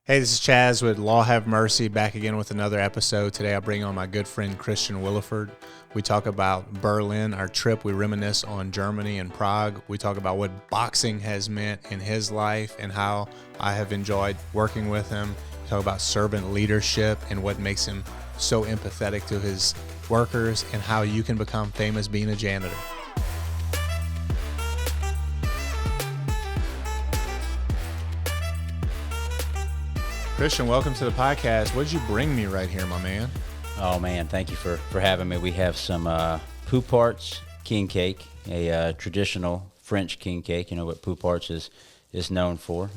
Hey, this is Chaz with Law Have Mercy, back again with another episode. Today I bring on my good friend Christian Williford. We talk about Berlin, our trip. We reminisce on Germany and Prague. We talk about what boxing has meant in his life and how I have enjoyed working with him. We talk about servant leadership and what makes him so empathetic to his workers and how you can become famous being a janitor. Christian, welcome to the podcast. What did you bring me right here, my man? Oh, man, thank you for having me. We have some Pouparts king cake, a traditional French king cake. You know what Pouparts is known for.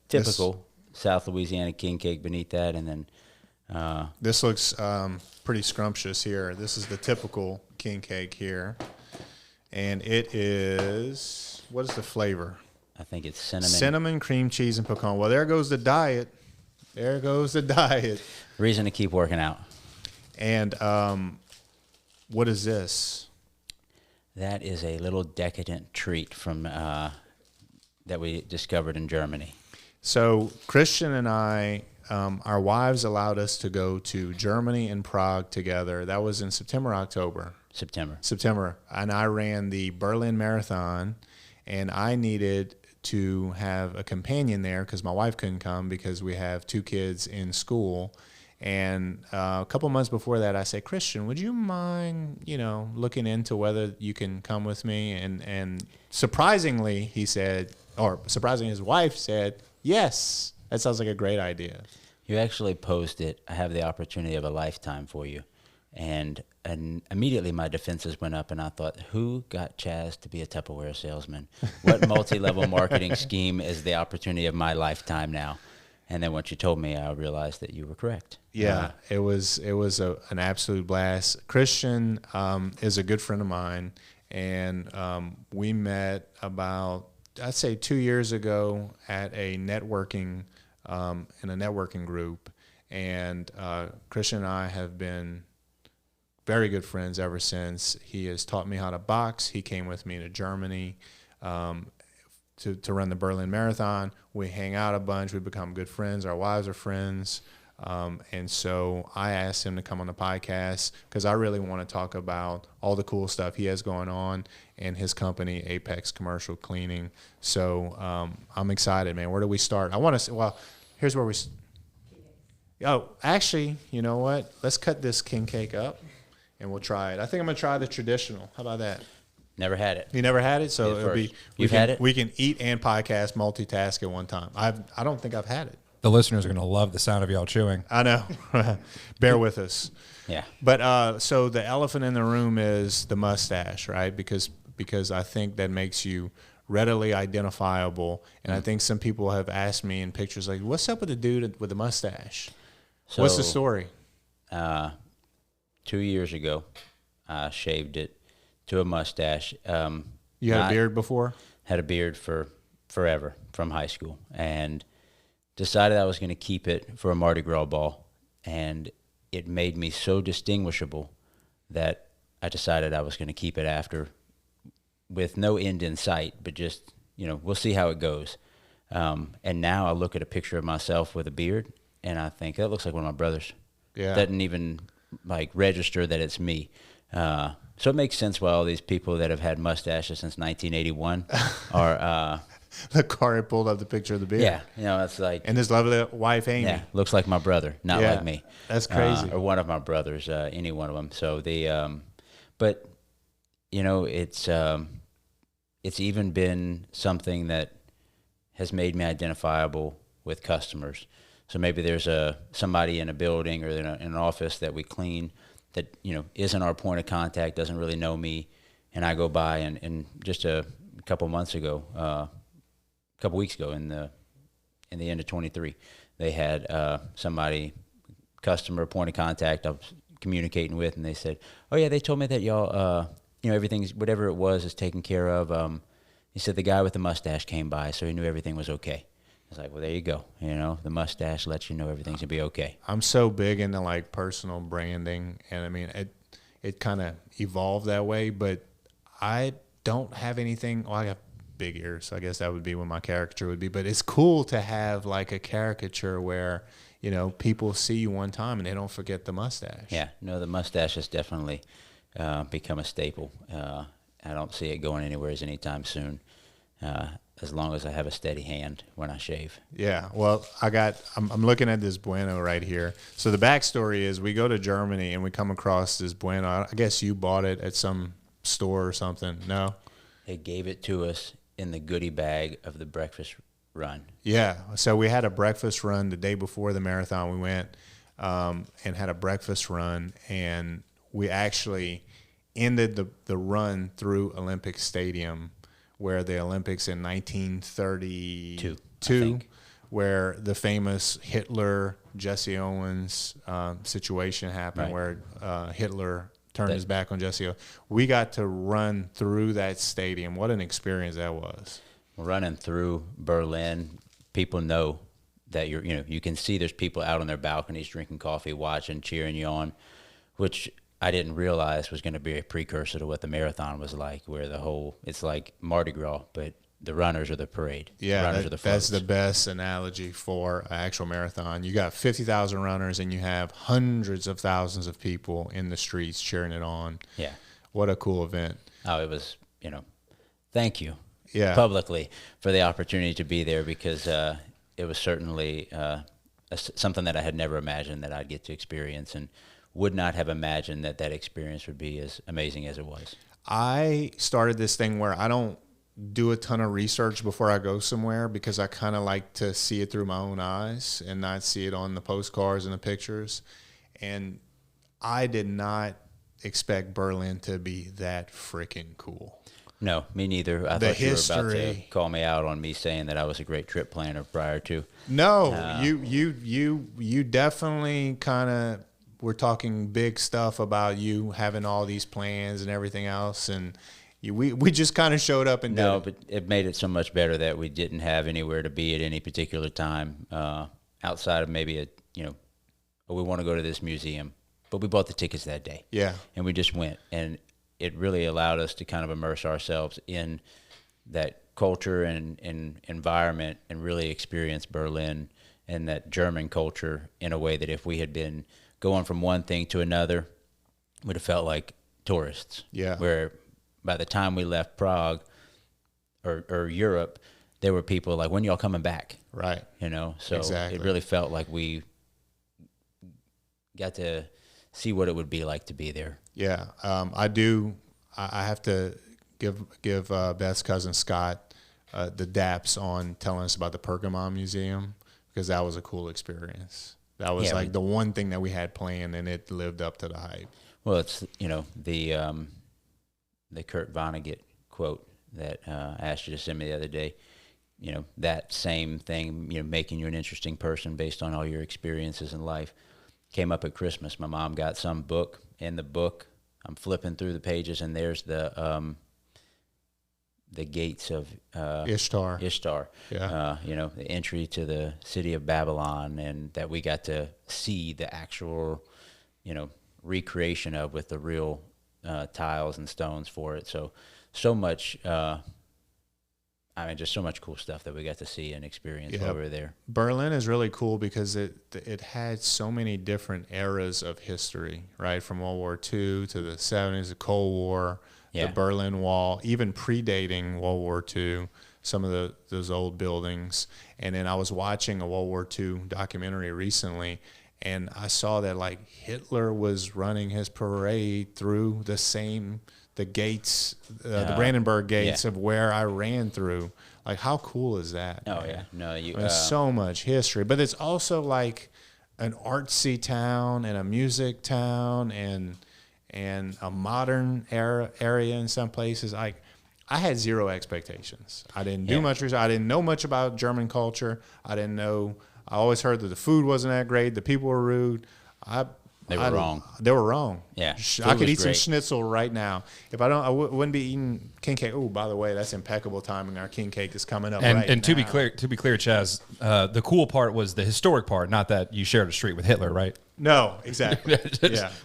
Typical South Louisiana king cake beneath that. And then this looks pretty scrumptious here. This is the typical king cake here. And it is, what is the flavor? I think it's cinnamon. Cinnamon, cream cheese, and pecan. Well, there goes the diet. There goes the diet. Reason to keep working out. And what is this? That is a little decadent treat from that we discovered in Germany. So Christian and I, our wives allowed us to go to Germany and Prague together. That was in September, October. September. And I ran the Berlin Marathon, and I needed to have a companion there because my wife couldn't come because we have two kids in school. And a couple months before that, I said, Christian, would you mind, looking into whether you can come with me? And surprisingly, he said, or surprisingly, his wife said, yes, that sounds like a great idea. You actually posed it. I have the opportunity of a lifetime for you. And immediately my defenses went up, and I thought, who got Chaz to be a Tupperware salesman? What multi-level marketing scheme is the opportunity of my lifetime now? And then once you told me, I realized that you were correct. Yeah, it was an absolute blast. Christian is a good friend of mine, and we met about, I'd say 2 years ago at a networking, in a networking group. And Christian and I have been very good friends ever since. He has taught me how to box. He came with me to Germany to run the Berlin Marathon. We hang out a bunch. We become good friends. Our wives are friends. And so I asked him to come on the podcast because I really want to talk about all the cool stuff he has going on and his company, Apex Commercial Cleaning. So I'm excited, man. Where do we start? I want to well, here's where we Oh, actually, you know what? Let's cut this king cake up. And we'll try it. I think I'm going to try the traditional. How about that? Never had it. You never had it? So it'll be. You've had it? We can eat and podcast, multitask at one time. I don't think I've had it. The listeners are going to love the sound of y'all chewing. I know. Bear with us. Yeah. But so the elephant in the room is the mustache, right? Because I think that makes you readily identifiable. And I think some people have asked me in pictures like, what's up with the dude with the mustache? So, what's the story? 2 years ago, I shaved it to a mustache. You had a beard before? Had a beard for forever from high school, and decided I was going to keep it for a Mardi Gras ball. And it made me so distinguishable that I decided I was going to keep it after, with no end in sight, but just, we'll see how it goes. And now I look at a picture of myself with a beard, and I think, that looks like one of my brothers. Yeah. Doesn't even register that it's me. So it makes sense why all these people that have had mustaches since 1981 are the car had pulled up the picture of the beard. Yeah, it's like, and his lovely wife Amy. Yeah, looks like my brother, not like me. That's crazy. Or one of my brothers, any one of them. So but it's even been something that has made me identifiable with customers. So maybe there's somebody in a building or in an office that we clean that isn't our point of contact, doesn't really know me, and I go by and just a couple weeks ago in the end of 23, they had customer point of contact I was communicating with, and they said, oh yeah, they told me that y'all everything's, whatever it was, is taken care of. He said the guy with the mustache came by, so he knew everything was okay. I was like, well, there you go. The mustache lets you know everything's going to be okay. I'm so big into personal branding, and I mean, it kind of evolved that way, but I don't have anything. Well, I have big ears. So I guess that would be what my caricature would be. But it's cool to have like a caricature where, you know, people see you one time and they don't forget the mustache. Yeah, no, the mustache has definitely become a staple. I don't see it going anywhere anytime soon, as long as I have a steady hand when I shave. Yeah, well, I'm looking at this Bueno right here. So the backstory is we go to Germany and we come across this Bueno. I guess you bought it at some store or something. No? They gave it to us in the goodie bag of the breakfast run. Yeah, so we had a breakfast run the day before the marathon. We went and had a breakfast run, and we actually ended the run through Olympic Stadium, where the Olympics in 1932, where the famous Hitler Jesse Owens situation happened, Right. where Hitler turned his back on Jesse Owens. We got to run through that stadium. What an experience that was! Running through Berlin, people know that you can see there's people out on their balconies drinking coffee, watching, cheering you on, which I didn't realize was going to be a precursor to what the marathon was like, where it's like Mardi Gras, but the runners are the parade. Yeah, the runners are the that's floats. the best analogy for an actual marathon. You got 50,000 runners and you have hundreds of thousands of people in the streets cheering it on. Yeah. What a cool event. Oh, it was, thank you publicly for the opportunity to be there, because it was certainly something that I had never imagined that I'd get to experience, and would not have imagined that experience would be as amazing as it was. I started this thing where I don't do a ton of research before I go somewhere, because I kind of like to see it through my own eyes and not see it on the postcards and the pictures. And I did not expect Berlin to be that freaking cool. No, me neither. I thought you were about to call me out on me saying that I was a great trip planner prior to. No, you definitely kind of were talking big stuff about you having all these plans and everything else, and we just kind of showed up and did it. But it made it so much better that we didn't have anywhere to be at any particular time, outside of maybe we want to go to this museum, but we bought the tickets that day. Yeah, and we just went, and it really allowed us to kind of immerse ourselves in that culture and environment, and really experience Berlin and that German culture in a way that if we had been going from one thing to another, would have felt like tourists. Yeah. Where by the time we left Prague or Europe, there were people like, when y'all coming back? right. So Exactly. it really felt like we got to see what it would be like to be there. Yeah, I do. I have to give Beth's cousin Scott the daps on telling us about the Pergamon Museum, because that was a cool experience. That was the one thing that we had planned, and it lived up to the hype. Well, it's the Kurt Vonnegut quote that I asked you to send me the other day. That same thing, making you an interesting person based on all your experiences in life, came up at Christmas. My mom got some book. In the book, I'm flipping through the pages, and there's the gates of Ishtar. Yeah. The entry to the city of Babylon, and that we got to see the actual, recreation of, with the real tiles and stones for it. So much. Just so much cool stuff that we got to see and experience while we were there. Berlin is really cool because it had so many different eras of history, right? From World War II to the 70s, the Cold War, the Berlin Wall, even predating World War II, some of those old buildings. And then I was watching a World War II documentary recently, and I saw that like Hitler was running his parade through the gates, the Brandenburg gates of where I ran through. Like, how cool is that? Oh, man? yeah. No, There's so much history. But it's also like an artsy town and a music town and a modern area in some places. I had zero expectations. I didn't do much research. I didn't know much about German culture. I always heard that the food wasn't that great. The people were rude. They were wrong. They were wrong. Yeah. I could eat some schnitzel right now. If I don't, I wouldn't be eating king cake. Oh, by the way, that's impeccable timing. Our king cake is coming up right now. And to be clear, Chaz, the cool part was the historic part, not that you shared a street with Hitler, right? No, exactly.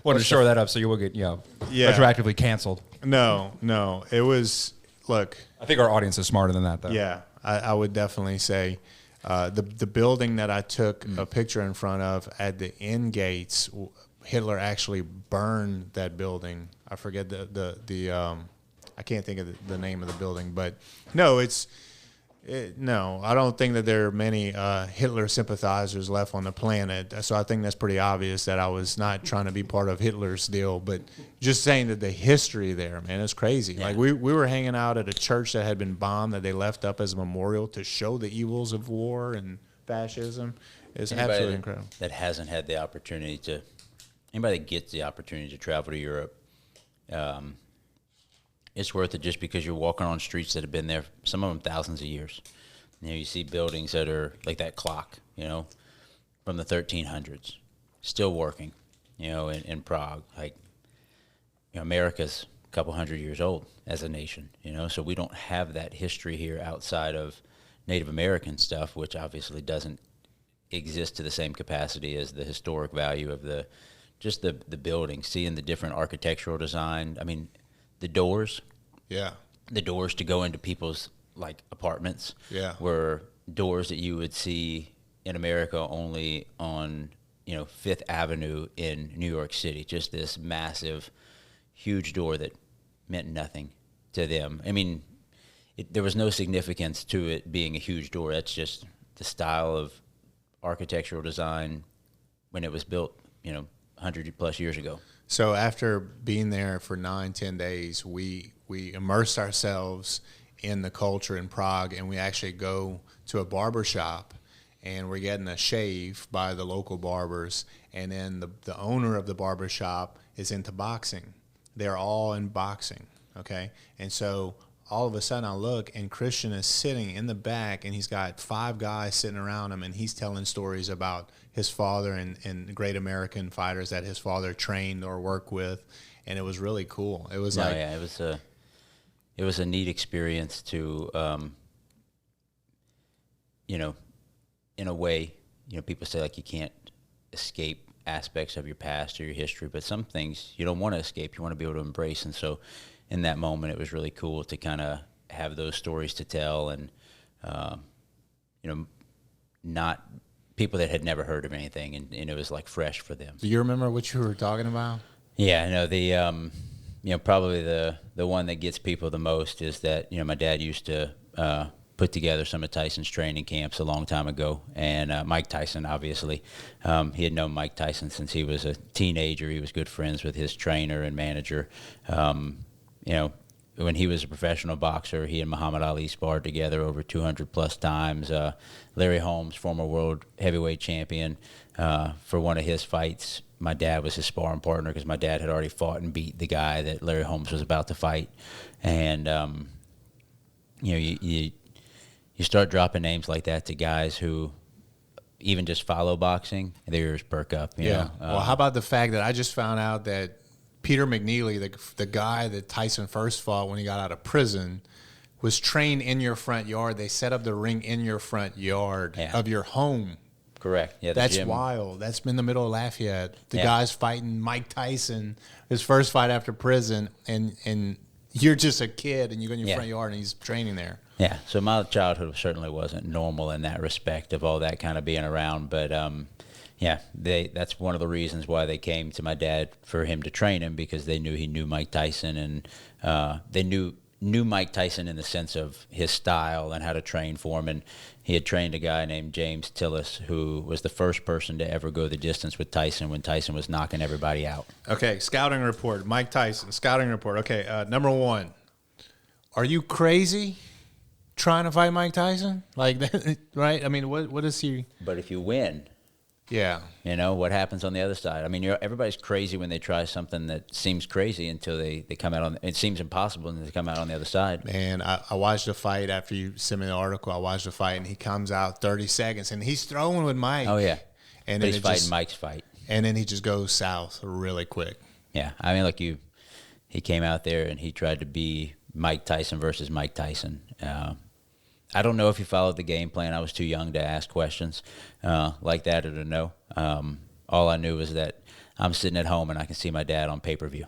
Wanted to shore that up so you will get retroactively canceled. No. It was look, I think our audience is smarter than that, though. yeah, I would definitely say the building that I took a picture in front of at the end gates, Hitler actually burned that building. I forget the I can't think of the name of the building, but no, no, I don't think that there are many Hitler sympathizers left on the planet. So I think that's pretty obvious that I was not trying to be part of Hitler's deal, but just saying that the history there, man, it's crazy. Yeah. Like we were hanging out at a church that had been bombed that they left up as a memorial to show the evils of war and fascism. It's Anybody absolutely incredible. that hasn't had the opportunity to, anybody that gets the opportunity to travel to Europe, it's worth it just because you're walking on streets that have been there, some of them thousands of years. You see buildings that are like that clock, from the 1300s, still working, in Prague. Like, America's a couple hundred years old as a nation, so we don't have that history here outside of Native American stuff, which obviously doesn't exist to the same capacity as the historic value of the building, seeing the different architectural design. I mean, the doors to go into people's apartments were doors that you would see in America only on Fifth Avenue in New York City. Just this massive, huge door that meant nothing to them. I mean, there was no significance to it being a huge door. That's just the style of architectural design when it was built, 100 plus years ago. So after being there for 9-10 days, we immersed ourselves in the culture in Prague, and we actually go to a barber shop, and we're getting a shave by the local barbers, and then the owner of the barber shop is into boxing. They're all in boxing, okay? And so all of a sudden I look, and Christian is sitting in the back, and he's got 5 guys sitting around him, and he's telling stories about his father and great American fighters that his father trained or worked with, and it was really cool. It was it was a neat experience to, in a way, people say you can't escape aspects of your past or your history, but some things you don't want to escape. You want to be able to embrace, and so in that moment, it was really cool to kind of have those stories to tell, and not people that had never heard of anything, and it was fresh for them. Do you remember what you were talking about? Yeah, the probably the one that gets people the most is that my dad used to put together some of Tyson's training camps a long time ago, and Mike Tyson, obviously, he had known Mike Tyson since he was a teenager. He was good friends with his trainer and manager. When he was a professional boxer, he and Muhammad Ali sparred together over 200 plus times. Larry Holmes, former world heavyweight champion, for one of his fights, my dad was his sparring partner because my dad had already fought and beat the guy that Larry Holmes was about to fight. And, you start dropping names like that to guys who even just follow boxing, and their ears perk up. You know? Well, how about the fact that I just found out that Peter McNeely, the guy that Tyson first fought when he got out of prison, was trained in your front yard. They set up the ring in your front yard of your home. Correct. Yeah, that's wild. That's in the middle of Lafayette. The guy's fighting Mike Tyson, his first fight after prison, and you're just a kid, and you go in your front yard, and he's training there. Yeah, so my childhood certainly wasn't normal in that respect of all that kind of being around, but that's one of the reasons why they came to my dad for him to train him, because they knew he knew Mike Tyson, and they knew Mike Tyson in the sense of his style and how to train for him. And he had trained a guy named James Tillis, who was the first person to ever go the distance with Tyson when Tyson was knocking everybody out. Okay, scouting report, Mike Tyson, scouting report. Okay, number one, are you crazy trying to fight Mike Tyson? Right? I mean, what is he? But if you win... Yeah. What happens on the other side? I mean, everybody's crazy when they try something that seems crazy until they come out on it seems impossible, and they come out on the other side. Man, I watched the fight after you sent me the article. I watched the fight, and he comes out 30 seconds, and he's throwing with Mike. Oh, yeah. And but he's fighting Mike's fight. And then he just goes south really quick. Yeah. I mean, he came out there, and he tried to be Mike Tyson versus Mike Tyson. I don't know if he followed the game plan. I was too young to ask questions like that or to know. All I knew was that I'm sitting at home and I can see my dad on pay-per-view.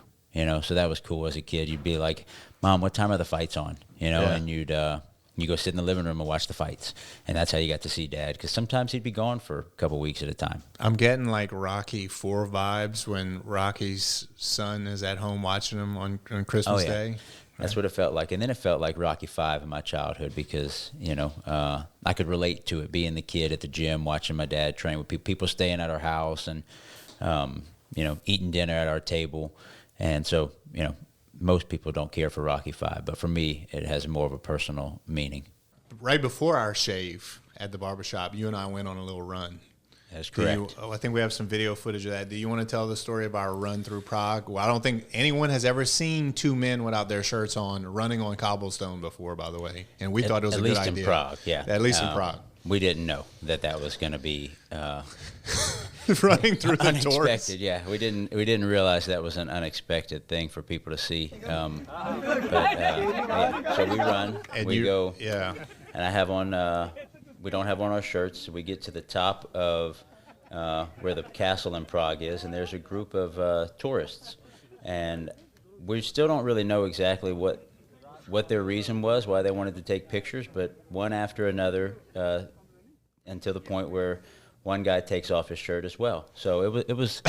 So that was cool as a kid. You'd be like, Mom, what time are the fights on? You know, Yeah. and you go sit in the living room and watch the fights. And that's how you got to see Dad, because sometimes he'd be gone for a couple weeks at a time. I'm getting like Rocky 4 vibes when Rocky's son is at home watching him on Christmas Oh, yeah. Day. That's what it felt like. And then it felt like Rocky V in my childhood because, I could relate to it, being the kid at the gym, watching my dad train with people staying at our house and, eating dinner at our table. And so, most people don't care for Rocky V, but for me, it has more of a personal meaning. Right before our shave at the barbershop, you and I went on a little run. That's correct. I think we have some video footage of that. Do you want to tell the story of our run through Prague? Well, I don't think anyone has ever seen two men without their shirts on running on cobblestone before, by the way. And we thought it was a good idea. At least in Prague, yeah. At least in Prague. We didn't know that was going to be running through the doors. unexpected. Yeah, we didn't realize that was an unexpected thing for people to see. So we run, And we go, Yeah. and I have on. We don't have on our shirts. So we get to the top of where the castle in Prague is, and there's a group of tourists, and we still don't really know exactly what their reason was, why they wanted to take pictures, but one after another, until the point where one guy takes off his shirt as well. So it was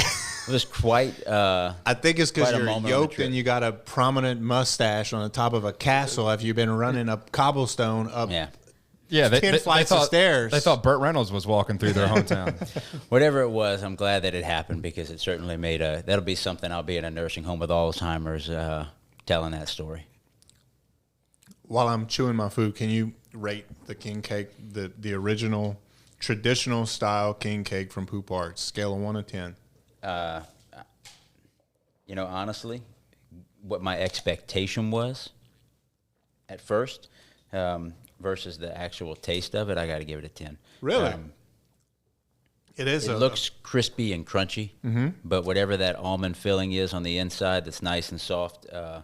quite. I think it's because quite a you're moment on the yoked trip. and you got a prominent mustache on the top of a castle after you've been running up cobblestone up. Yeah. Yeah, 10 flights of stairs. They thought Burt Reynolds was walking through their hometown. Whatever it was, I'm glad that it happened because it certainly made that'll be something I'll be in a nursing home with Alzheimer's telling that story. While I'm chewing my food, can you rate the king cake, the original traditional style king cake from Poop Arts, scale of 1 to 10? Honestly, what my expectation was at first versus the actual taste of it, I got to give it a 10. Really? It is. It looks crispy and crunchy, but whatever that almond filling is on the inside that's nice and soft, it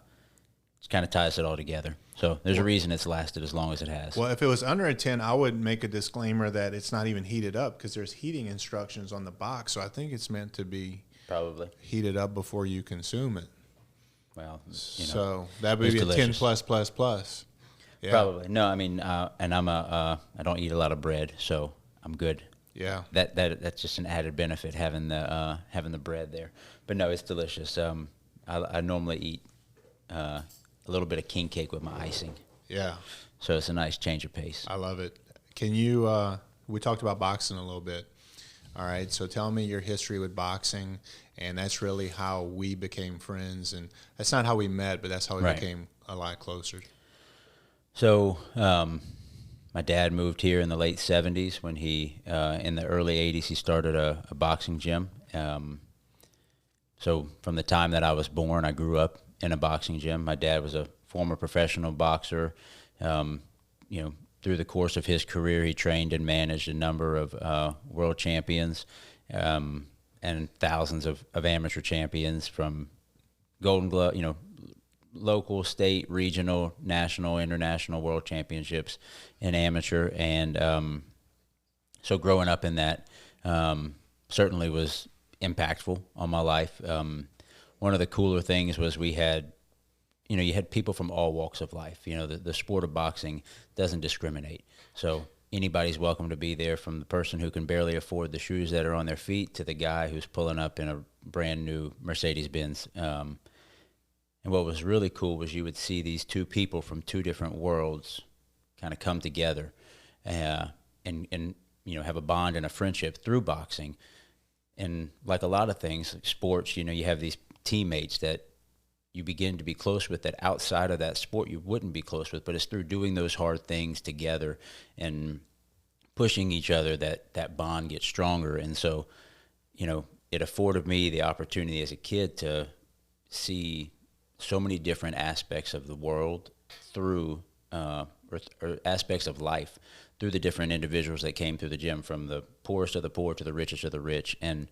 kind of ties it all together. So there's a reason it's lasted as long as it has. Well, if it was under a 10, I would make a disclaimer that it's not even heated up because there's heating instructions on the box. So I think it's meant to be Probably. heated up before you consume it. Well, So that would it's be a 10 delicious. plus plus plus. Yeah. Probably. No, I mean, and I don't eat a lot of bread, so I'm good. Yeah. That's just an added benefit having the bread there. But no, it's delicious. I normally eat a little bit of king cake with my icing, Yeah. so it's a nice change of pace. I love it. Can you, we talked about boxing a little bit. All right. So tell me your history with boxing. And that's really how we became friends. And that's not how we met, but that's how we Right. became a lot closer. So my dad moved here in the late 70s when he, in the early 80s, he started a boxing gym. So from the time that I was born, I grew up in a boxing gym. My dad was a former professional boxer. Through the course of his career, he trained and managed a number of world champions and thousands of amateur champions from Golden Glove, local, state, regional, national, international world championships in amateur. And so growing up in that certainly was impactful on my life. One of the cooler things was we had, you had people from all walks of life. The sport of boxing doesn't discriminate. So anybody's welcome to be there, from the person who can barely afford the shoes that are on their feet to the guy who's pulling up in a brand new Mercedes-Benz. And what was really cool was you would see these two people from two different worlds kind of come together and have a bond and a friendship through boxing. And like a lot of things, like sports, you have these teammates that you begin to be close with that outside of that sport you wouldn't be close with, but it's through doing those hard things together and pushing each other that bond gets stronger. And so, it afforded me the opportunity as a kid to see so many different aspects of the world through, or aspects of life through the different individuals that came through the gym, from the poorest of the poor to the richest of the rich, and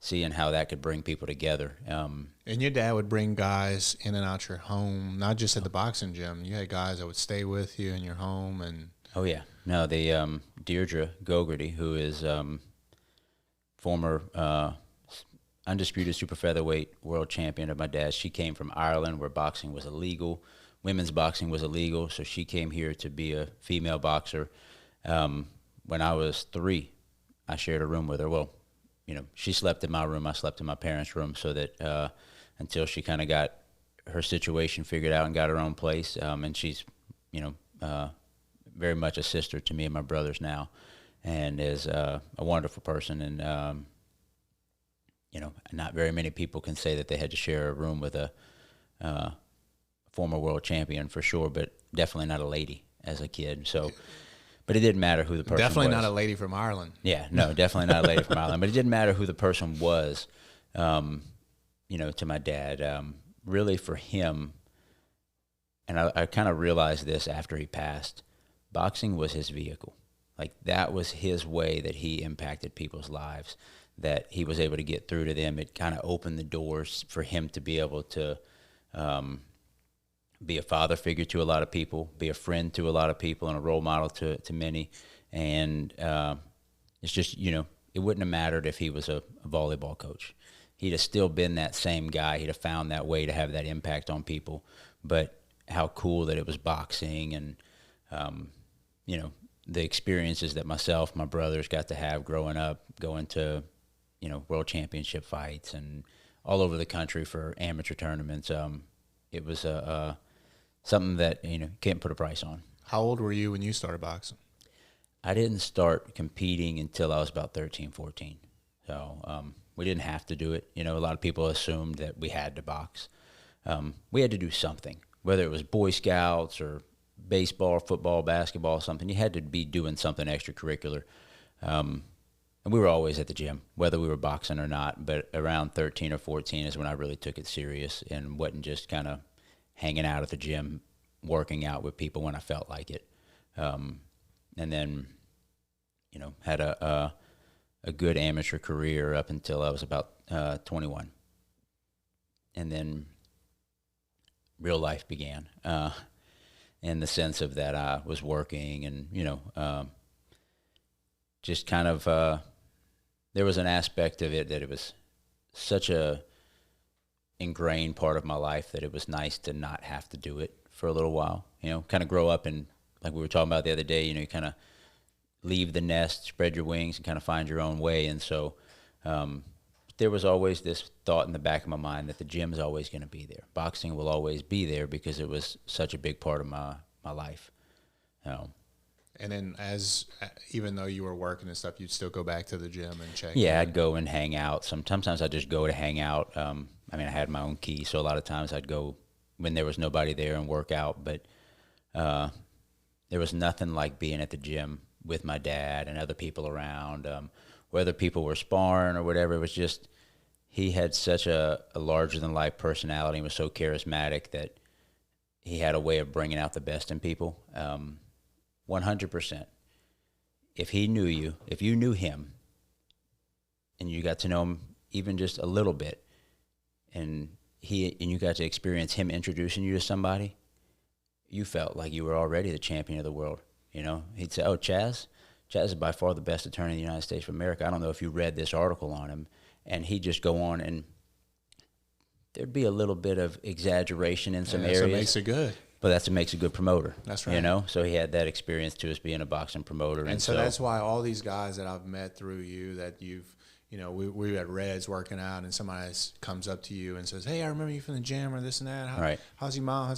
seeing how that could bring people together. And your dad would bring guys in and out your home, not just at the boxing gym. You had guys that would stay with you in your home. And oh yeah, no, the Deirdre Gogarty, who is former undisputed super featherweight world champion of my dad's. She came from Ireland, where boxing was illegal, women's boxing was illegal, so she came here to be a female boxer. When I was 3, I shared a room with her. Well, she slept in my room, I slept in my parents' room, so that until she kind of got her situation figured out and got her own place. And she's, very much a sister to me and my brothers now, and is a wonderful person. And, not very many people can say that they had to share a room with a former world champion, for sure, but definitely not a lady as a kid. So, but it didn't matter who the person was. Definitely not a lady from Ireland. Yeah, no, definitely not a lady from Ireland. But it didn't matter who the person was, to my dad. Really for him, and I kind of realized this after he passed, boxing was his vehicle. Like, that was his way that he impacted people's lives, that he was able to get through to them. It kind of opened the doors for him to be able to be a father figure to a lot of people, be a friend to a lot of people, and a role model to many. And it's just, it wouldn't have mattered if he was a volleyball coach. He'd have still been that same guy. He'd have found that way to have that impact on people. But how cool that it was boxing, and, the experiences that myself, my brothers got to have growing up, going to, world championship fights and all over the country for amateur tournaments. It was something that, can't put a price on. How old were you when you started boxing? I didn't start competing until I was about 13, 14. So we didn't have to do it. A lot of people assumed that we had to box. We had to do something, whether it was Boy Scouts or baseball, football, basketball, something. You had to be doing something extracurricular. And we were always at the gym, whether we were boxing or not. But around 13 or 14 is when I really took it serious and wasn't just kind of hanging out at the gym, working out with people when I felt like it. And then, had a good amateur career up until I was about 21. And then real life began, in the sense of that I was working and, just kind of, there was an aspect of it that it was such a ingrained part of my life that it was nice to not have to do it for a little while, kind of grow up, and like we were talking about the other day, you kind of leave the nest, spread your wings, and kind of find your own way. And so there was always this thought in the back of my mind that the gym is always going to be there. Boxing will always be there because it was such a big part of my life. And then even though you were working and stuff, you'd still go back to the gym and check. Yeah, I'd go and hang out. Sometimes I'd just go to hang out. I had my own key, so a lot of times I'd go when there was nobody there and work out. But there was nothing like being at the gym with my dad and other people around, whether people were sparring or whatever. It was just, he had such a larger-than-life personality and was so charismatic that he had a way of bringing out the best in people. 100%. If he knew you, if you knew him, and you got to know him even just a little bit, and you got to experience him introducing you to somebody, you felt like you were already the champion of the world. He'd say, "Oh, Chaz is by far the best attorney in the United States of America. I don't know if you read this article on him." And he'd just go on, and there'd be a little bit of exaggeration in some areas. That's what makes it good. But that's what makes a good promoter. That's right. So he had that experience to us being a boxing promoter. And so that's why all these guys that I've met through you, that you've, we at Reds working out, and somebody comes up to you and says, "Hey, I remember you from the gym," or this and that. Right. How's your mom?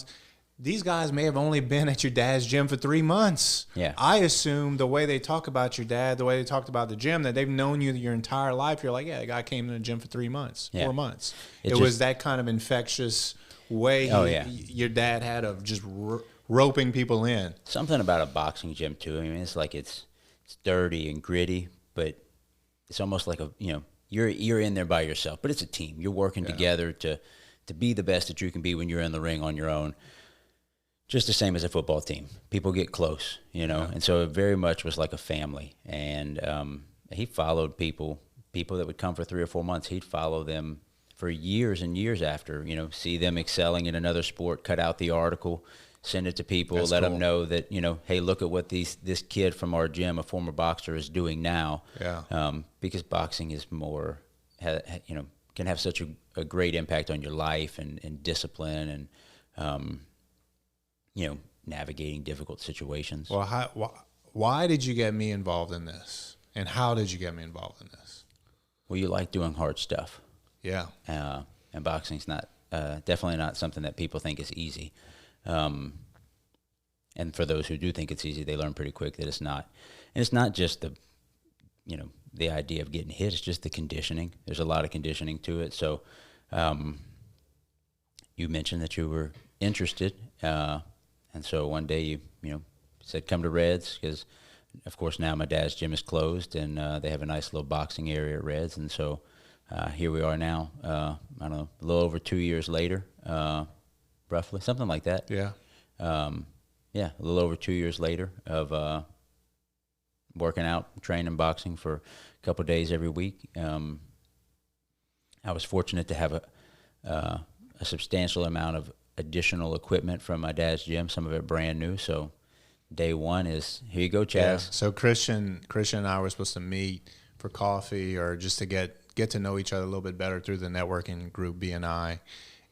These guys may have only been at your dad's gym for 3 months. Yeah. I assume the way they talk about your dad, the way they talked about the gym, that they've known you your entire life. You're like, yeah, the guy came to the gym for 3 months, 4 months. It was that kind of infectious way your dad had of just roping people in. Something about a boxing gym too. It's like it's dirty and gritty, but it's almost like you're in there by yourself, but it's a team. You're working together to be the best that you can be when you're in the ring on your own. Just the same as a football team. People get close, and so it very much was like a family. And he followed people that would come for 3 or 4 months. He'd follow them for years and years after, see them excelling in another sport, cut out the article, send it to people, let them know that, hey, look at what this kid from our gym, a former boxer, is doing now. Yeah. Because boxing is more, can have such a great impact on your life and discipline. And navigating difficult situations. Well, why did you get me involved in this? And how did you get me involved in this? Well, you like doing hard stuff. Yeah. And boxing's not definitely not something that people think is easy. And for those who do think it's easy, they learn pretty quick that it's not. And it's not just the idea of getting hit. It's just the conditioning. There's a lot of conditioning to it. So you mentioned that you were interested. And so one day you said, come to Reds, because, of course, now my dad's gym is closed, and they have a nice little boxing area at Reds. And so here we are now, I don't know, a little over 2 years later, roughly, something like that. Yeah. Yeah, a little over 2 years later of working out, training boxing for a couple of days every week. I was fortunate to have a substantial amount of additional equipment from my dad's gym, some of it brand new. So day one is, here you go, Chaz. Yeah. So Christian and I were supposed to meet for coffee or just to get to know each other a little bit better through the networking group BNI.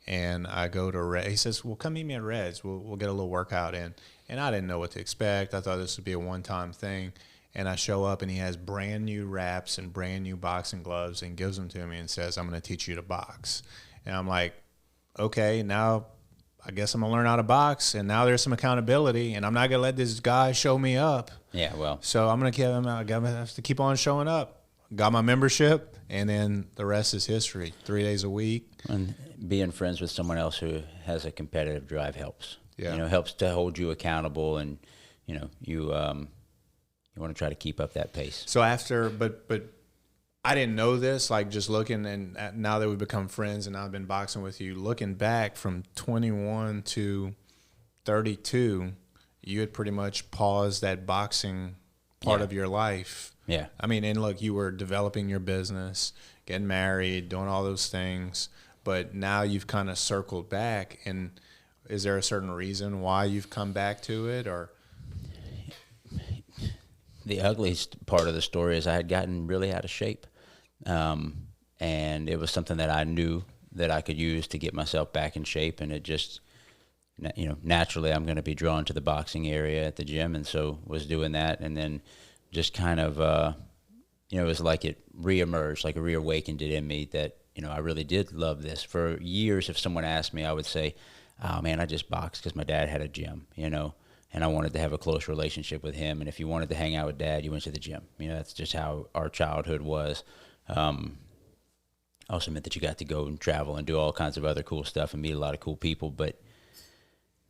And I go to Red. He says, well, come meet me at Reds. We'll get a little workout in. And I didn't know what to expect. I thought this would be a one-time thing. And I show up, and he has brand new wraps and brand new boxing gloves and gives them to me and says, I'm going to teach you to box. And I'm like, okay, now I guess I'm going to learn how to box. And now there's some accountability, and I'm not going to let this guy show me up. Yeah, well. So I'm going to have to keep on showing up. Got my membership, and then the rest is history. 3 days a week. And being friends with someone else who has a competitive drive helps. Yeah. Helps to hold you accountable, and you want to try to keep up that pace. So after, but I didn't know this. Like just looking, and now that we've become friends, and I've been boxing with you, looking back from 21 to 32, you had pretty much paused that boxing part of your life. Yeah. I mean, and look, you were developing your business, getting married, doing all those things, but now you've kind of circled back. And is there a certain reason why you've come back to it, or? The ugliest part of the story is I had gotten really out of shape. And it was something that I knew that I could use to get myself back in shape. And it just, naturally I'm going to be drawn to the boxing area at the gym. And so was doing that. And then just kind of, it was like it reemerged, like it reawakened it in me that, I really did love this. For years, if someone asked me, I would say, oh man, I just boxed because my dad had a gym, and I wanted to have a close relationship with him. And if you wanted to hang out with dad, you went to the gym. That's just how our childhood was. Also meant that you got to go and travel and do all kinds of other cool stuff and meet a lot of cool people. But,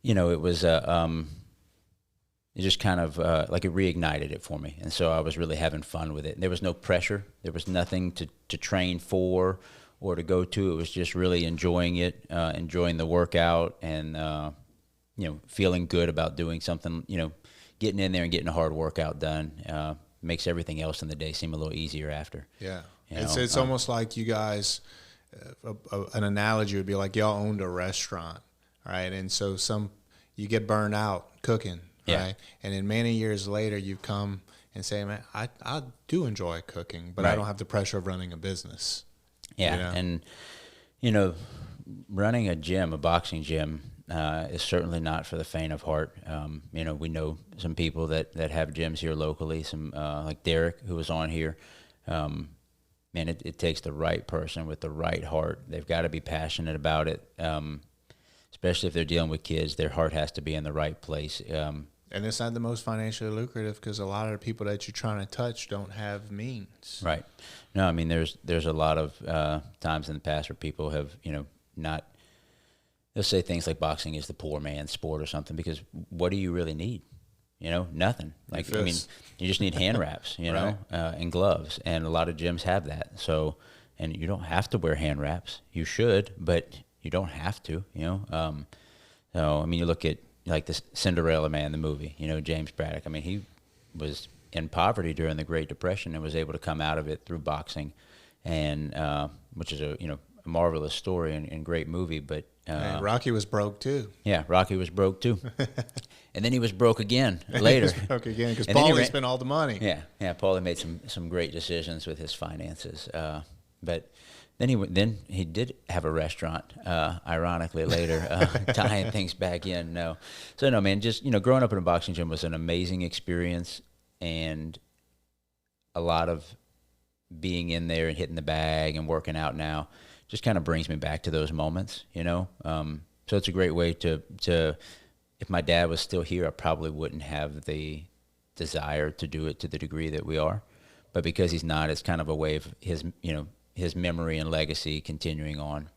it was, it just kind of like it reignited it for me. And so I was really having fun with it. And there was no pressure. There was nothing to train for or to go to. It was just really enjoying it, enjoying the workout, and, feeling good about doing something, getting in there and getting a hard workout done makes everything else in the day seem a little easier after. Yeah. It's almost like you guys, an analogy would be like y'all owned a restaurant, right? And so you get burned out cooking, right? And then many years later, you come and say, man, I do enjoy cooking, but I don't have the pressure of running a business. Yeah. And, running a gym, a boxing gym, is certainly not for the faint of heart. We know some people that have gyms here locally, some like Derek, who was on here. Man, it takes the right person with the right heart. They've got to be passionate about it, especially if they're dealing with kids. Their heart has to be in the right place. And it's not the most financially lucrative because a lot of the people that you're trying to touch don't have means. Right. No, I mean, there's a lot of times in the past where people have, not, they'll say things like boxing is the poor man's sport or something, because what do you really need? Nothing. Like, I mean, you just need hand wraps, Right. And gloves. And a lot of gyms have that. So, and you don't have to wear hand wraps. You should, but you don't have to, So, I mean, you look at like the Cinderella Man, the movie, James Braddock. I mean, he was in poverty during the Great Depression and was able to come out of it through boxing, and which is a marvelous story and great movie. But Rocky was broke too. Yeah, Rocky was broke too. And then he was broke again later. He was broke again because Paulie spent all the money. Yeah, Paulie made some great decisions with his finances. But then he did have a restaurant, ironically later, tying things back in. No, so no, man, just growing up in a boxing gym was an amazing experience, and a lot of being in there and hitting the bag and working out now just kind of brings me back to those moments, So it's a great way to. If my dad was still here, I probably wouldn't have the desire to do it to the degree that we are, but because he's not, it's kind of a way of his memory and legacy continuing on.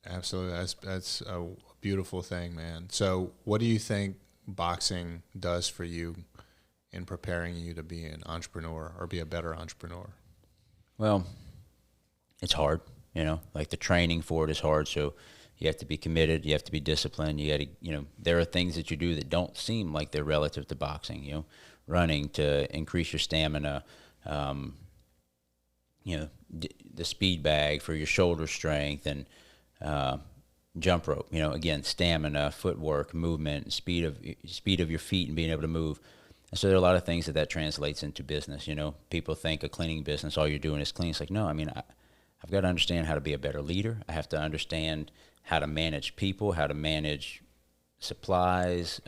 Absolutely. That's a beautiful thing, man. So what do you think boxing does for you in preparing you to be an entrepreneur or be a better entrepreneur? Well, it's hard, like the training for it is hard. So you have to be committed. You have to be disciplined. You got to, there are things that you do that don't seem like they're relative to boxing, running to increase your stamina, the speed bag for your shoulder strength, and jump rope. Again, stamina, footwork, movement, speed of your feet, and being able to move. And so there are a lot of things that translates into business. People think a cleaning business, all you're doing is clean. It's like, no, I've got to understand how to be a better leader. I have to understand how to manage people, how to manage supplies,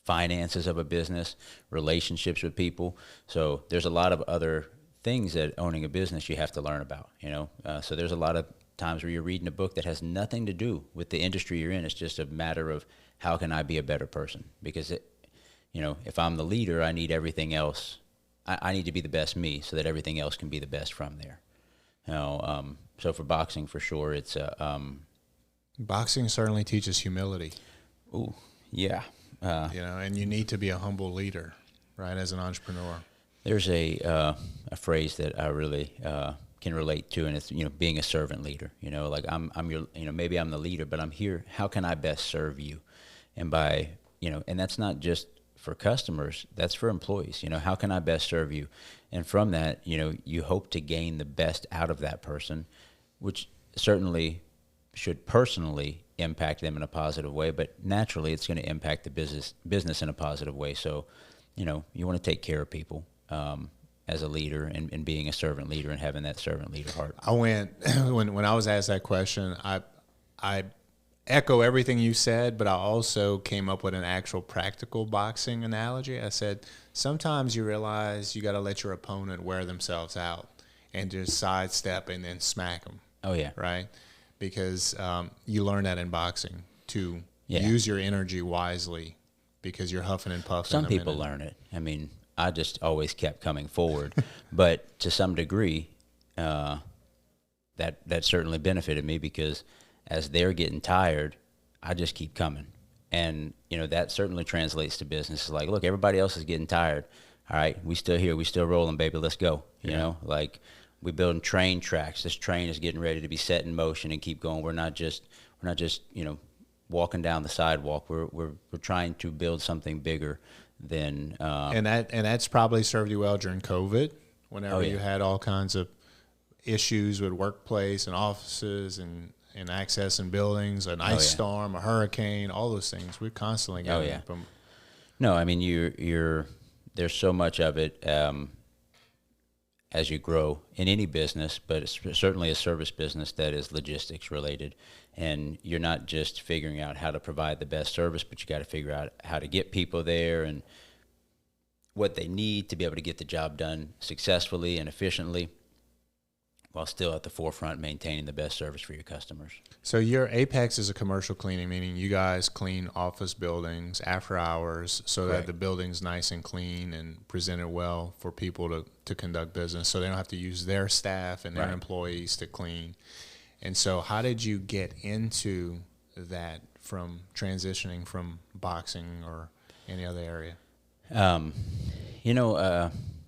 finances of a business, relationships with people. So there's a lot of other things that owning a business you have to learn about, So there's a lot of times where you're reading a book that has nothing to do with the industry you're in. It's just a matter of how can I be a better person? Because, if I'm the leader, I need everything else. I need to be the best me so that everything else can be the best from there. So for boxing, for sure, it's boxing certainly teaches humility. Ooh, yeah. And you need to be a humble leader, right, as an entrepreneur. There's a phrase that I really can relate to, and it's being a servant leader. Like I'm your, maybe I'm the leader, but I'm here. How can I best serve you? And by and that's not just for customers, that's for employees. How can I best serve you? And from that, you hope to gain the best out of that person, which certainly should personally impact them in a positive way, but naturally it's going to impact the business in a positive way. So, you want to take care of people as a leader, and being a servant leader and having that servant leader heart. I went when I was asked that question, I echo everything you said, but I also came up with an actual practical boxing analogy. I said, sometimes you realize you got to let your opponent wear themselves out and just sidestep and then smack them. Oh, yeah. Right? Because you learn that in boxing to use your energy wisely because you're huffing and puffing. Some people learn it. I just always kept coming forward. But to some degree, that certainly benefited me because as they're getting tired, I just keep coming. And, that certainly translates to business. It's like, look, everybody else is getting tired. All right, we still here. We still rolling, baby. Let's go. Like we're building train tracks. This train is getting ready to be set in motion and keep going. We're not just walking down the sidewalk. We're trying to build something bigger than and that's probably served you well during COVID, whenever you had all kinds of issues with workplace and offices and access in buildings, an ice storm, a hurricane, all those things. We're constantly getting them. No, you're there's so much of it as you grow in any business, but it's certainly a service business that is logistics related. And you're not just figuring out how to provide the best service, but you got to figure out how to get people there and what they need to be able to get the job done successfully and efficiently, while still at the forefront maintaining the best service for your customers. So your Apex is a commercial cleaning, meaning you guys clean office buildings after hours so Correct. that the building's nice and clean and presented well for people to conduct business, so they don't have to use their staff and their employees to clean. And so how did you get into that from transitioning from boxing or any other area?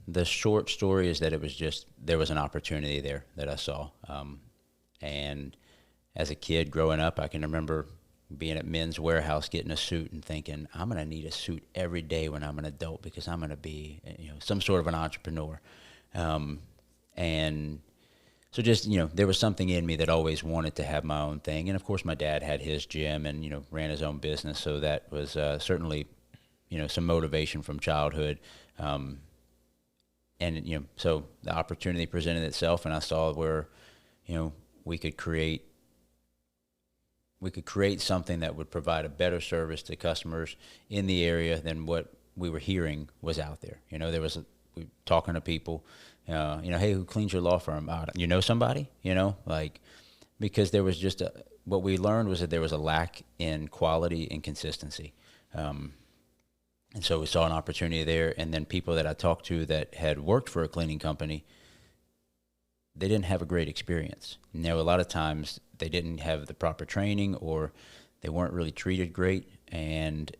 The short story is that it was just, there was an opportunity there that I saw. And as a kid growing up, I can remember being at Men's Warehouse getting a suit and thinking, I'm going to need a suit every day when I'm an adult because I'm going to be, some sort of an entrepreneur. And so just, there was something in me that always wanted to have my own thing. And of course my dad had his gym and, ran his own business. So that was certainly, some motivation from childhood. and so the opportunity presented itself, and I saw where we could create something that would provide a better service to customers in the area than what we were hearing was out there. There was we talking to people, hey, who cleans your law firm? You know somebody? Because there was just what we learned was that there was a lack in quality and consistency. And so we saw an opportunity there. And then people that I talked to that had worked for a cleaning company, they didn't have a great experience. A lot of times they didn't have the proper training, or they weren't really treated great. And,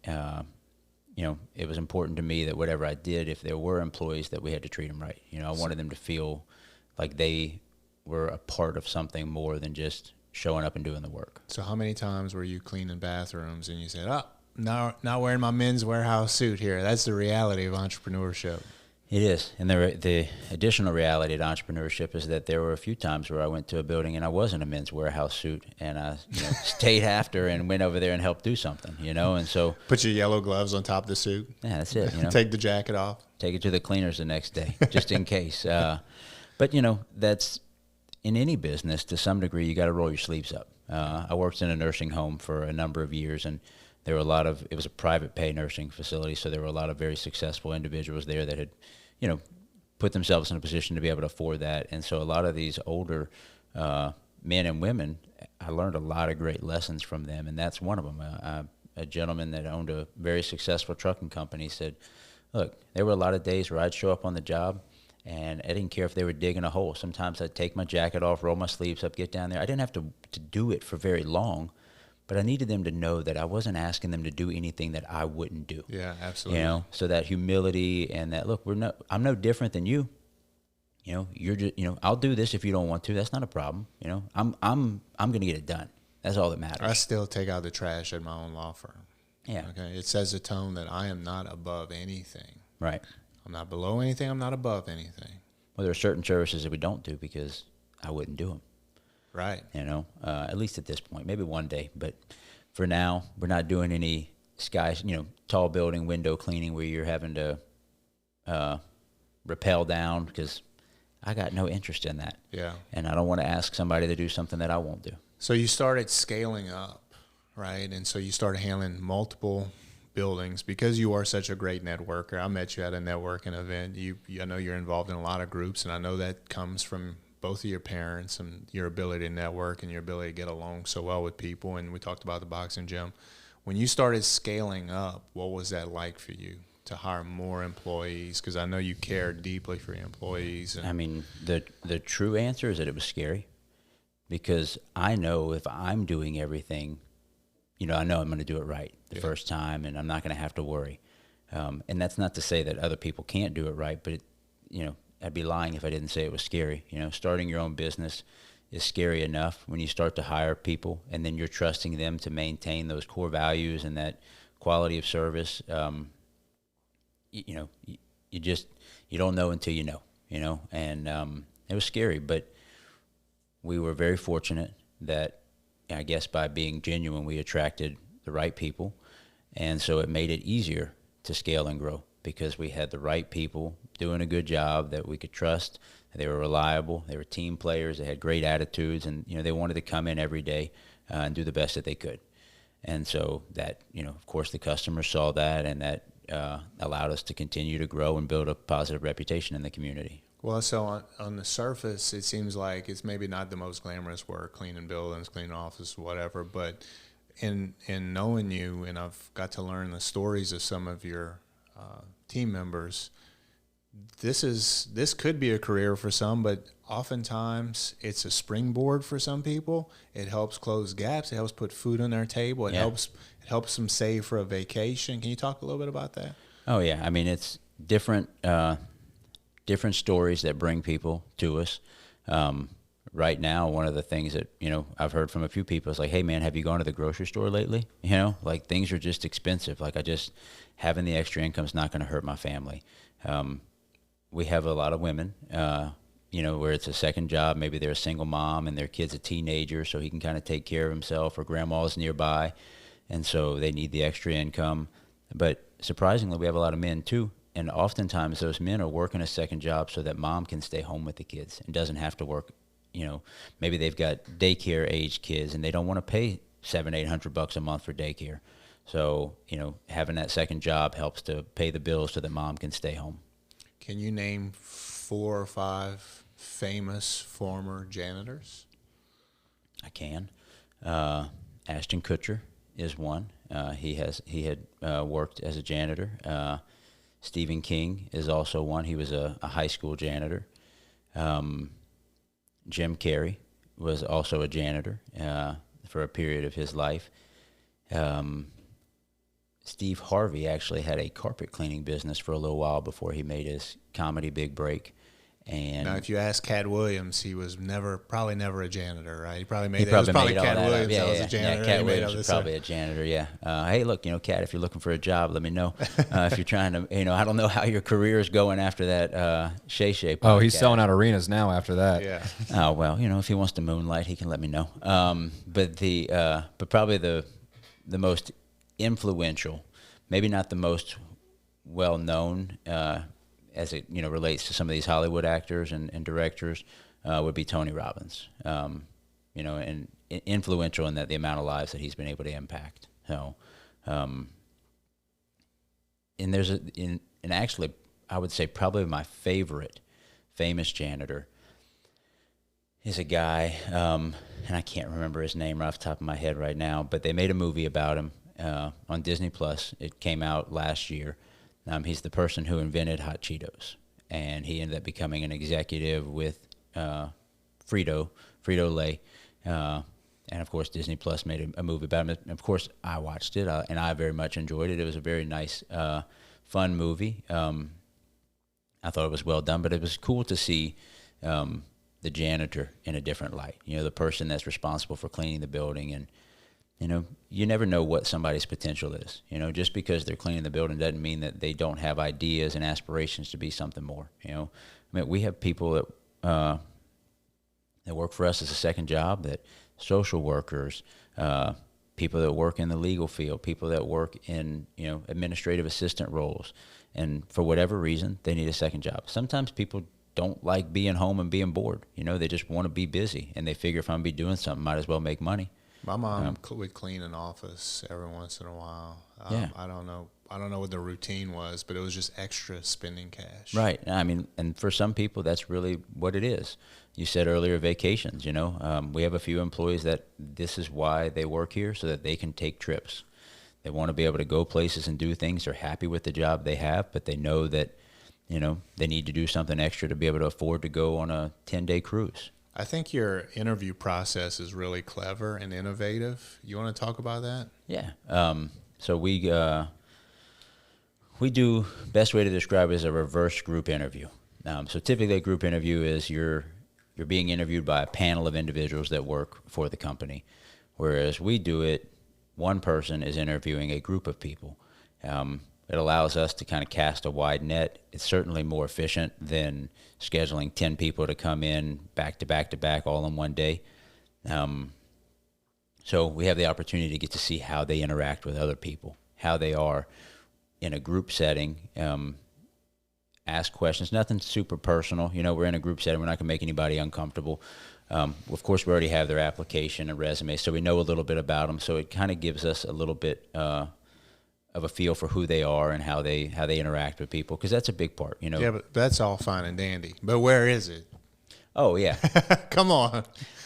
it was important to me that whatever I did, if there were employees, that we had to treat them right. I wanted them to feel like they were a part of something more than just showing up and doing the work. So how many times were you cleaning bathrooms and you said, not wearing my men's warehouse suit here? That's the reality of entrepreneurship. It is. And the additional reality of entrepreneurship is that there were a few times where I went to a building and I was in a men's warehouse suit, and I stayed after and went over there and helped do something, and so. Put your yellow gloves on top of the suit. Yeah, that's it. Take the jacket off. Take it to the cleaners the next day, just in case. But, that's in any business, to some degree, you got to roll your sleeves up. I worked in a nursing home for a number of years, and there were it was a private pay nursing facility, so there were a lot of very successful individuals there that had, put themselves in a position to be able to afford that. And so a lot of these older men and women, I learned a lot of great lessons from them, and that's one of them. A gentleman that owned a very successful trucking company said, look, there were a lot of days where I'd show up on the job, and I didn't care if they were digging a hole. Sometimes I'd take my jacket off, roll my sleeves up, get down there. I didn't have to do it for very long, but I needed them to know that I wasn't asking them to do anything that I wouldn't do. Yeah, absolutely. So that humility and that, look, I'm no different than you. You're just, I'll do this if you don't want to. That's not a problem. I'm going to get it done. That's all that matters. I still take out the trash at my own law firm. Yeah. Okay. It says a tone that I am not above anything. Right. I'm not below anything. I'm not above anything. Well, there are certain services that we don't do because I wouldn't do them. Right. At least at this point, maybe one day. But for now, we're not doing any tall building window cleaning where you're having to rappel down, because I got no interest in that. Yeah. And I don't want to ask somebody to do something that I won't do. So you started scaling up, right? And so you started handling multiple buildings because you are such a great networker. I met you at a networking event. I know you're involved in a lot of groups, and I know that comes from both of your parents and your ability to network and your ability to get along so well with people. And we talked about the boxing gym. When you started scaling up, what was that like for you to hire more employees? Because I know you care deeply for your employees. I mean, the true answer is that it was scary, because I know if I'm doing everything, I know I'm going to do it right the first time, and I'm not going to have to worry. And that's not to say that other people can't do it right, but I'd be lying if I didn't say it was scary. Starting your own business is scary enough when you start to hire people, and then you're trusting them to maintain those core values and that quality of service. You don't know until you know, and it was scary, but we were very fortunate that, I guess, by being genuine, we attracted the right people, and so it made it easier to scale and grow, because we had the right people doing a good job that we could trust. They were reliable. They were team players. They had great attitudes, and they wanted to come in every day and do the best that they could. And so that, of course, the customers saw that, and that allowed us to continue to grow and build a positive reputation in the community. Well, so on the surface, it seems like it's maybe not the most glamorous work, cleaning buildings, cleaning offices, whatever, but in knowing you, and I've got to learn the stories of some of your team members, this could be a career for some, but oftentimes it's a springboard for some people. It helps close gaps. It helps put food on their table. It helps them save for a vacation. Can you talk a little bit about that? Oh yeah, I mean, it's different stories that bring people to us. Right now, one of the things that I've heard from a few people is like, "Hey man, have you gone to the grocery store lately?" Like things are just expensive. Like having the extra income is not going to hurt my family. We have a lot of women, where it's a second job. Maybe they're a single mom and their kid's a teenager, so he can kind of take care of himself, or grandma's nearby, and so they need the extra income. But surprisingly, we have a lot of men too and oftentimes those men are working a second job so that mom can stay home with the kids and doesn't have to work. Maybe they've got daycare age kids and they don't want to pay $700-800 a month for daycare. So, having that second job helps to pay the bills so that mom can stay home. Can you name 4 or 5 famous former janitors? I can. Ashton Kutcher is one. He had worked as a janitor. Stephen King is also one. He was a high school janitor. Jim Carrey was also a janitor for a period of his life. Steve Harvey actually had a carpet cleaning business for a little while before he made his comedy big break. And now, if you ask Cat Williams, he was probably never a janitor, right? He probably made it was probably made Cat all Williams that was a janitor. Yeah, Cat Williams was probably a janitor. Yeah. Hey, look, Cat, if you're looking for a job, let me know. If you're trying to, I don't know how your career is going after that Shay Shay podcast. Oh, he's selling out arenas now after that. Yeah. Oh well, if he wants to moonlight, he can let me know. But probably the most influential, maybe not the most well known, as it relates to some of these Hollywood actors and directors, would be Tony Robbins. And influential in that the amount of lives that he's been able to impact. So, and actually, I would say probably my favorite famous janitor is a guy, and I can't remember his name right off the top of my head right now, but they made a movie about him on Disney Plus. It came out last year. He's the person who invented hot Cheetos, and he ended up becoming an executive with Frito-Lay, and of course Disney Plus made a movie about him. And of course, I watched it, and I very much enjoyed it. It was a very nice, fun movie. I thought it was well done, but it was cool to see the janitor in a different light. The person that's responsible for cleaning the building. And you never know what somebody's potential is. Just because they're cleaning the building doesn't mean that they don't have ideas and aspirations to be something more. We have people that work for us as a second job, that social workers, people that work in the legal field, people that work in, administrative assistant roles. And for whatever reason, they need a second job. Sometimes people don't like being home and being bored. They just want to be busy, and they figure if I'm going to be doing something, might as well make money. My mom would clean an office every once in a while. Yeah. I don't know what the routine was, but it was just extra spending cash. Right. And for some people, that's really what it is. You said earlier, vacations. We have a few employees that this is why they work here, so that they can take trips. They want to be able to go places and do things. They're happy with the job they have, but they know that, they need to do something extra to be able to afford to go on a 10-day cruise. I think your interview process is really clever and innovative. You want to talk about that? Yeah. So we do, best way to describe it is a reverse group interview. So typically a group interview is you're being interviewed by a panel of individuals that work for the company, whereas we do it, one person is interviewing a group of people. It allows us to kind of cast a wide net. It's certainly more efficient than scheduling 10 people to come in back to back to back all in one day. So we have the opportunity to get to see how they interact with other people, how they are in a group setting, ask questions, nothing super personal. We're in a group setting. We're not going to make anybody uncomfortable. Of course, we already have their application and resume, so we know a little bit about them. So it kind of gives us a little bit of a feel for who they are and how they interact with people, because that's a big part. Yeah, but that's all fine and dandy. But where is it? Oh, yeah. Come on.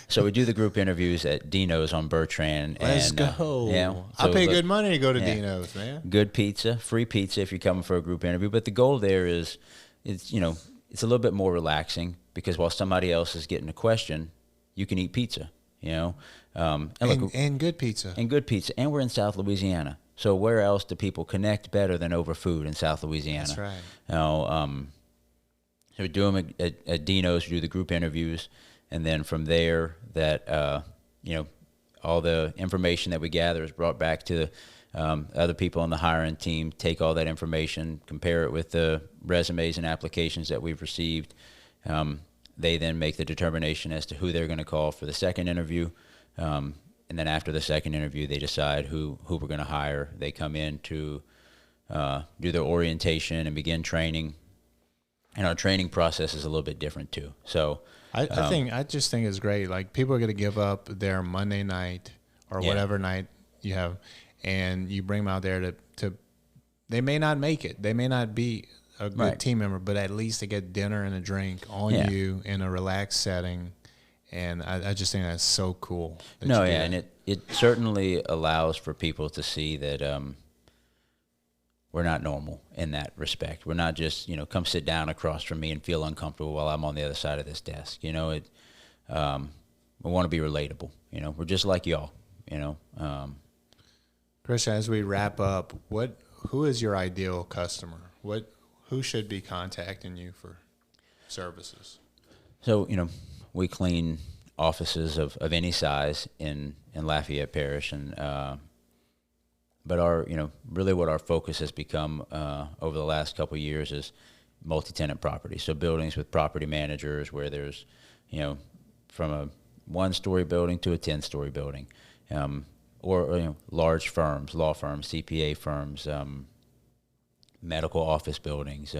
So we do the group interviews at Dino's on Bertrand. Let's go. Yeah, I pay good money to go to Dino's, man. Good pizza, free pizza if you're coming for a group interview. But the goal there is it's a little bit more relaxing, because while somebody else is getting a question, you can eat pizza, And good pizza. And good pizza. And we're in South Louisiana. So where else do people connect better than over food in South Louisiana? That's right. So we do them at Dino's, we do the group interviews, and then from there, all the information that we gather is brought back to other people on the hiring team, take all that information, compare it with the resumes and applications that we've received. They then make the determination as to who they're going to call for the second interview. And then after the second interview, they decide who we're going to hire. They come in to do their orientation and begin training. And our training process is a little bit different too. So I just think it's great. Like, people are going to give up their Monday night or whatever night you have, and you bring them out there to they may not make it. They may not be a good team member, but at least they get dinner and a drink on you in a relaxed setting. And I just think that's so cool. And it certainly allows for people to see that we're not normal in that respect. We're not just, come sit down across from me and feel uncomfortable while I'm on the other side of this desk. We want to be relatable. We're just like y'all. Christian, as we wrap up, who is your ideal customer? Who should be contacting you for services? So, we clean offices of any size in Lafayette Parish, and but really what our focus has become over the last couple of years is multi-tenant property. So buildings with property managers where there's, from a 1-story building to a 10-story building, or large firms, law firms, CPA firms, medical office buildings,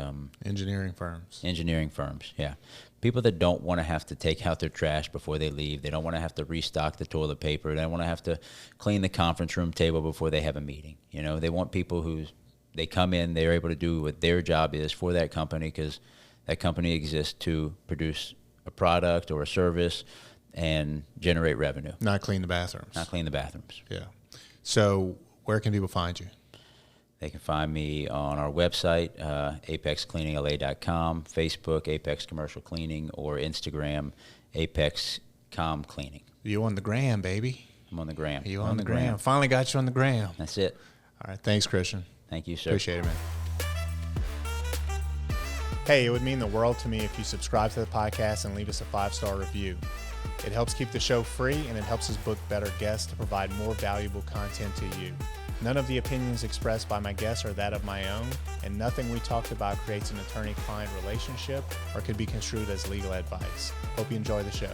engineering firms, yeah. People that don't want to have to take out their trash before they leave. They don't want to have to restock the toilet paper. They don't want to have to clean the conference room table before they have a meeting. They want people who they come in, they're able to do what their job is for that company, because that company exists to produce a product or a service and generate revenue. Not clean the bathrooms. Yeah. So where can people find you? They can find me on our website, apexcleaningla.com, Facebook, Apex Commercial Cleaning, or Instagram, Apex Com Cleaning. You on the gram, baby. I'm on the gram. You on the gram. Finally got you on the gram. That's it. All right. Thanks, Christian. Thank you, sir. Appreciate it, man. Hey, it would mean the world to me if you subscribe to the podcast and leave us a 5-star review. It helps keep the show free, and it helps us book better guests to provide more valuable content to you. None of the opinions expressed by my guests are that of my own, and nothing we talked about creates an attorney-client relationship or could be construed as legal advice. Hope you enjoy the show.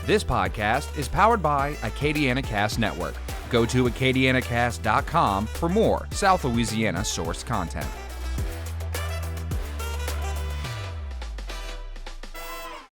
This podcast is powered by Acadiana Cast Network. Go to acadianacast.com for more South Louisiana sourced content.